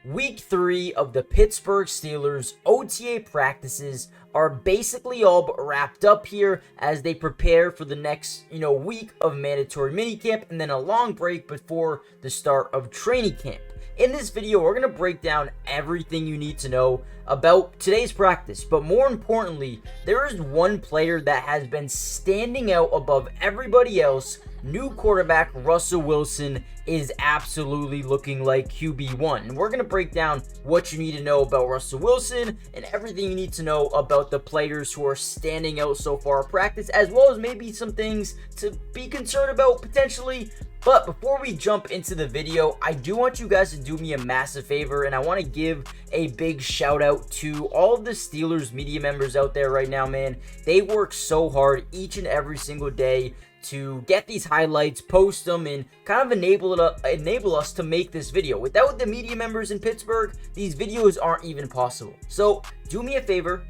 Week 3 of the Pittsburgh Steelers OTA practices are basically all but wrapped up here as they prepare for the next, week of mandatory minicamp and then a long break before the start of training camp. In this video, we're going to break down everything you need to know about today's practice, but more importantly, there is one player that has been standing out above everybody else. New quarterback Russell Wilson is absolutely looking like QB1. And we're going to break down what you need to know about Russell Wilson and everything you need to know about the players who are standing out so far in practice, as well as maybe some things to be concerned about potentially. But before we jump into the video, I do want you guys to do me a massive favor, and I want to give a big shout out to all of the Steelers media members out there right now, man. They work so hard each and every single day to get these highlights, post them, and kind of enable us to make this video. Without the media members in Pittsburgh, these videos aren't even possible. So do me a favor.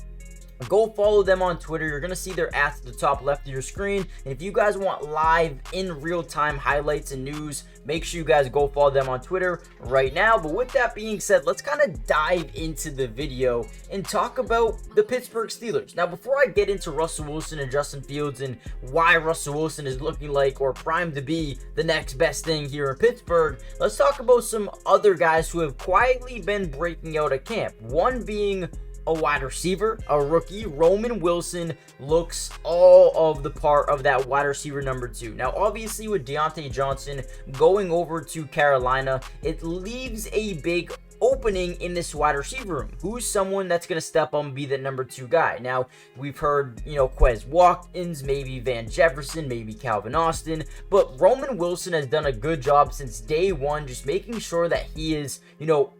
Go follow them on Twitter. You're going to see their ads at the top left of your screen. And if you guys want live, in real-time highlights and news, make sure you guys go follow them on Twitter right now. But with that being said, let's kind of dive into the video and talk about the Pittsburgh Steelers. Now, before I get into Russell Wilson and Justin Fields and why Russell Wilson is looking like or primed to be the next best thing here in Pittsburgh, let's talk about some other guys who have quietly been breaking out at camp. One being a wide receiver, a rookie. Roman Wilson looks all of the part of that wide receiver number 2. Now, obviously, with Deontay Johnson going over to Carolina, it leaves a big opening in this wide receiver room. Who's someone that's going to step up and be the number 2 guy? Now, we've heard, Quez Watkins, maybe Van Jefferson, maybe Calvin Austin, but Roman Wilson has done a good job since day one, just making sure that he is,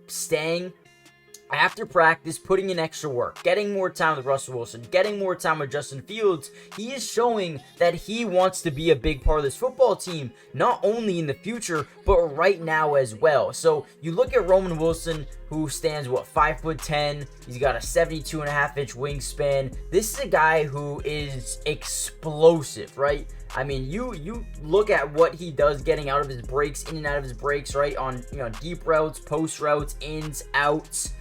staying after practice, putting in extra work, getting more time with Russell Wilson, getting more time with Justin Fields. He is showing that he wants to be a big part of this football team, not only in the future, but right now as well. So you look at Roman Wilson, who stands, 5'10". He's got a 72.5-inch wingspan. This is a guy who is explosive, right? I mean, you look at what he does getting out of his breaks, in and out of his breaks, right? On, deep routes, post routes, ins, outs,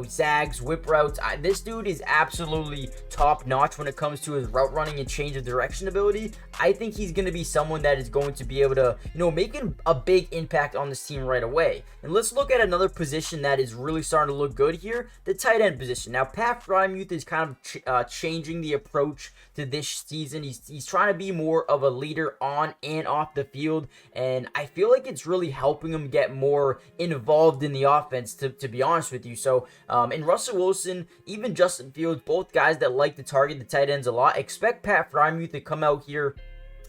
zags, whip routes. This dude is absolutely top notch when it comes to his route running and change of direction ability. I think he's going to be someone that is going to be able to, make a big impact on this team right away. And let's look at another position that is really starting to look good here, the tight end position. Now, Pat Freiermuth is kind of changing the approach to this season. He's trying to be more of a leader on and off the field, and I feel like it's really helping him get more involved in the offense, to be honest with you. So, and Russell Wilson, even Justin Fields, both guys that like to target the tight ends a lot, expect Pat Freiermuth to come out here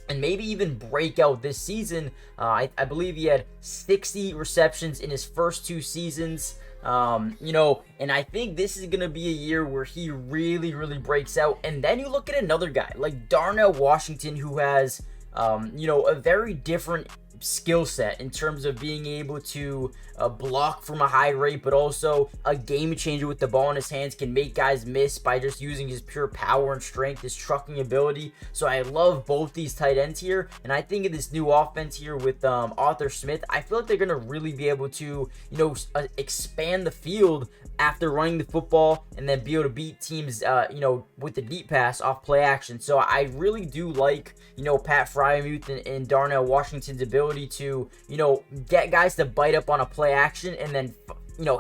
and maybe even break out this season. I believe he had 60 receptions in his first 2 seasons. And I think this is going to be a year where he really, really breaks out. And then you look at another guy like Darnell Washington, who has, a very different skill set in terms of being able to block from a high rate, but also a game changer with the ball in his hands, can make guys miss by just using his pure power and strength, his trucking ability. So I love both these tight ends here, and I think in this new offense here with Arthur Smith, I feel like they're going to really be able to, expand the field after running the football and then be able to beat teams, with the deep pass off play action. So I really do like, Pat Freiermuth and Darnell Washington's ability to, get guys to bite up on a play action and then,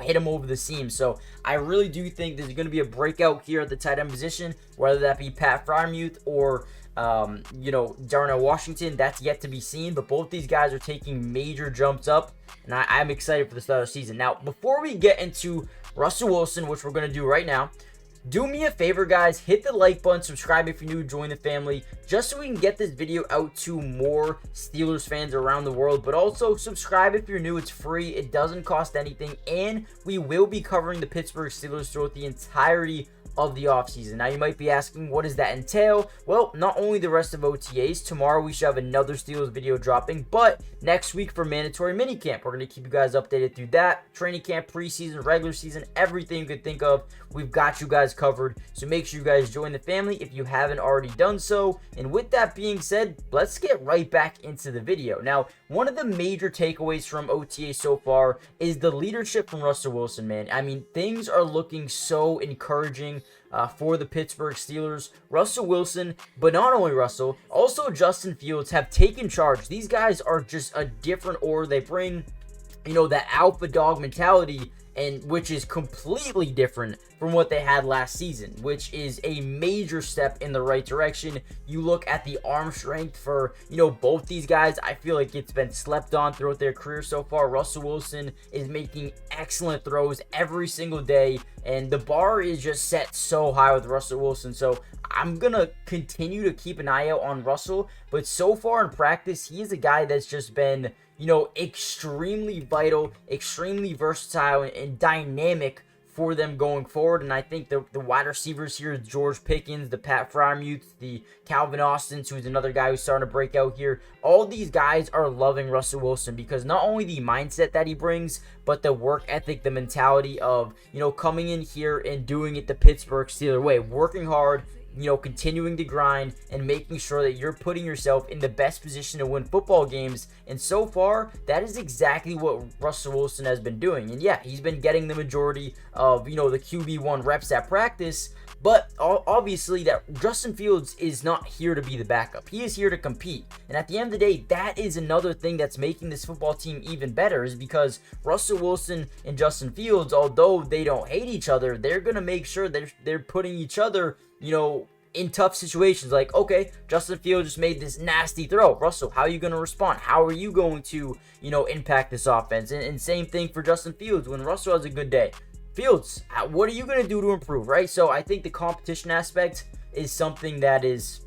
hit them over the seam. So I really do think there's going to be a breakout here at the tight end position, whether that be Pat Freiermuth or, Darnell Washington. That's yet to be seen, but both these guys are taking major jumps up, and I'm excited for the start of the season. Now, before we get into Russell Wilson, which we're going to do right now, do me a favor, guys, hit the like button, subscribe if you're new, join the family, just so we can get this video out to more Steelers fans around the world. But also subscribe if you're new. It's free, it doesn't cost anything, and we will be covering the Pittsburgh Steelers throughout the entirety of the offseason. Now, you might be asking, what does that entail? Well, not only the rest of OTAs, tomorrow we should have another Steelers video dropping, but next week for mandatory minicamp, we're going to keep you guys updated through that. Training camp, preseason, regular season, everything you could think of, we've got you guys covered. So make sure you guys join the family if you haven't already done so. And with that being said, let's get right back into the video. Now, one of the major takeaways from OTA so far is the leadership from Russell Wilson, man. I mean, things are looking so encouraging for the Pittsburgh Steelers. Russell Wilson, but not only Russell, also Justin Fields have taken charge. These guys are just a different order. They bring, that alpha dog mentality, and which is completely different from what they had last season, which is a major step in the right direction. You look at the arm strength for, both these guys. I feel like it's been slept on throughout their career so far. Russell Wilson is making excellent throws every single day, and the bar is just set so high with Russell Wilson. So I'm going to continue to keep an eye out on Russell, but so far in practice, he is a guy that's just been, extremely vital, extremely versatile, and dynamic for them going forward. And I think the wide receivers here, George Pickens, the Pat Freiermuths, the Calvin Austins, who's another guy who's starting to break out here, all these guys are loving Russell Wilson because not only the mindset that he brings, but the work ethic, the mentality of, coming in here and doing it the Pittsburgh Steelers way, working hard, continuing to grind and making sure that you're putting yourself in the best position to win football games. And so far, that is exactly what Russell Wilson has been doing. And yeah, he's been getting the majority of, the QB1 reps at practice. But obviously that Justin Fields is not here to be the backup. He is here to compete. And at the end of the day, that is another thing that's making this football team even better, is because Russell Wilson and Justin Fields, although they don't hate each other, they're going to make sure they're putting each other, in tough situations. Like, okay, Justin Fields just made this nasty throw. Russell, how are you going to respond? How are you going to, impact this offense? And same thing for Justin Fields. When Russell has a good day, Fields, what are you going to do to improve, right? So I think the competition aspect is something that is,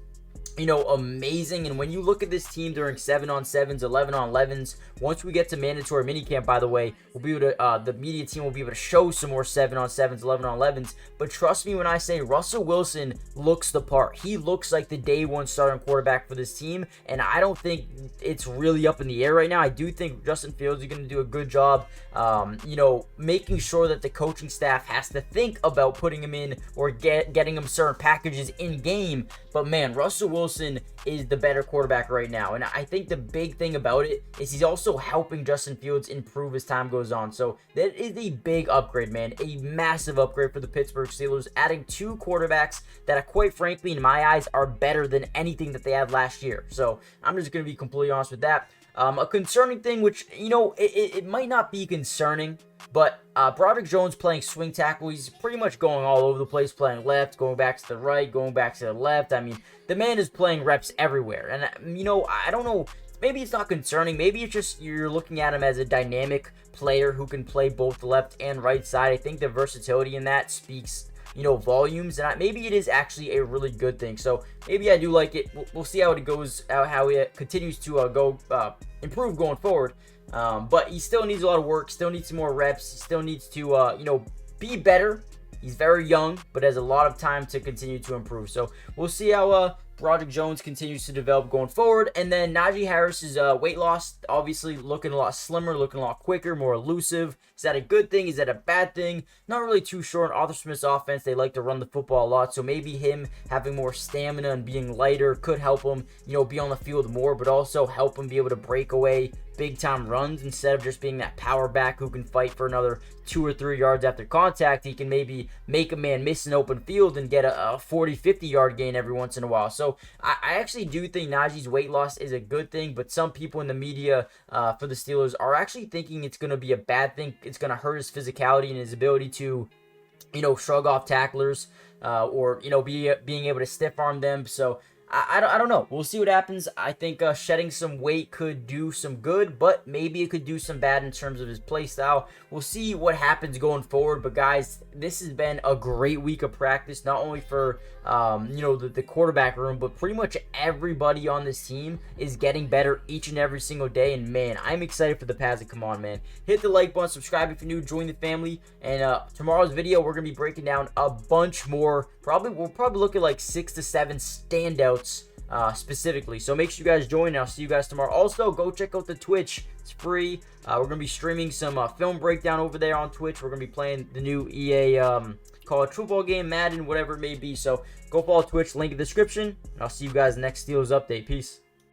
amazing. And when you look at this team during 7-on-7s, 11-on-11s, once we get to mandatory minicamp, by the way, we'll be able to, the media team will be able to show some more 7-on-7s, 11-on-11s. But trust me when I say Russell Wilson looks the part. He looks like the day one starting quarterback for this team. And I don't think it's really up in the air right now. I do think Justin Fields is going to do a good job, making sure that the coaching staff has to think about putting him in or getting him certain packages in game. But man, Russell Wilson is the better quarterback right now. And I think the big thing about it is he's also helping Justin Fields improve as time goes on. So that is a big upgrade, man. A massive upgrade for the Pittsburgh Steelers, adding two quarterbacks that, quite frankly, in my eyes, are better than anything that they had last year. So I'm just going to be completely honest with that. A concerning thing, which, it might not be concerning, but Broderick Jones playing swing tackle, he's pretty much going all over the place, playing left, going back to the right, going back to the left. I mean, the man is playing reps everywhere. And, I don't know, maybe it's not concerning. Maybe it's just you're looking at him as a dynamic player who can play both the left and right side. I think the versatility in that speaks, volumes, and maybe it is actually a really good thing. So maybe I do like it. We'll see how it goes, how it continues to improve going forward. But he still needs a lot of work, still needs some more reps, he still needs to, be better. He's very young, but has a lot of time to continue to improve. So we'll see how Broderick Jones continues to develop going forward. And then Najee Harris's weight loss, obviously looking a lot slimmer, looking a lot quicker, more elusive. Is that a good thing? Is that a bad thing? Not really too sure. In Arthur Smith's offense, they like to run the football a lot. So maybe him having more stamina and being lighter could help him, be on the field more, but also help him be able to break away big time runs instead of just being that power back who can fight for another 2 or 3 yards after contact. He can maybe make a man miss an open field and get a 40-50 yard gain every once in a while. So I actually do think Najee's weight loss is a good thing, but some people in the media for the Steelers are actually thinking it's going to be a bad thing. It's going to hurt his physicality and his ability to, shrug off tacklers or, being able to stiff arm them. So I don't know. We'll see what happens. I think shedding some weight could do some good, but maybe it could do some bad in terms of his play style. We'll see what happens going forward. But guys, this has been a great week of practice, not only for the quarterback room, but pretty much everybody on this team is getting better each and every single day. And man, I'm excited for the Paz to come on, man. Hit the like button, subscribe if you're new, join the family. And tomorrow's video, we're gonna be breaking down a bunch more. We'll probably look at like 6 to 7 standouts specifically. So make sure you guys join, and I'll see you guys tomorrow. Also, go check out the Twitch. It's free. We're going to be streaming some film breakdown over there on Twitch. We're going to be playing the new EA college football game, Madden, whatever it may be. So go follow Twitch, link in the description, and I'll see you guys next Steelers update. Peace.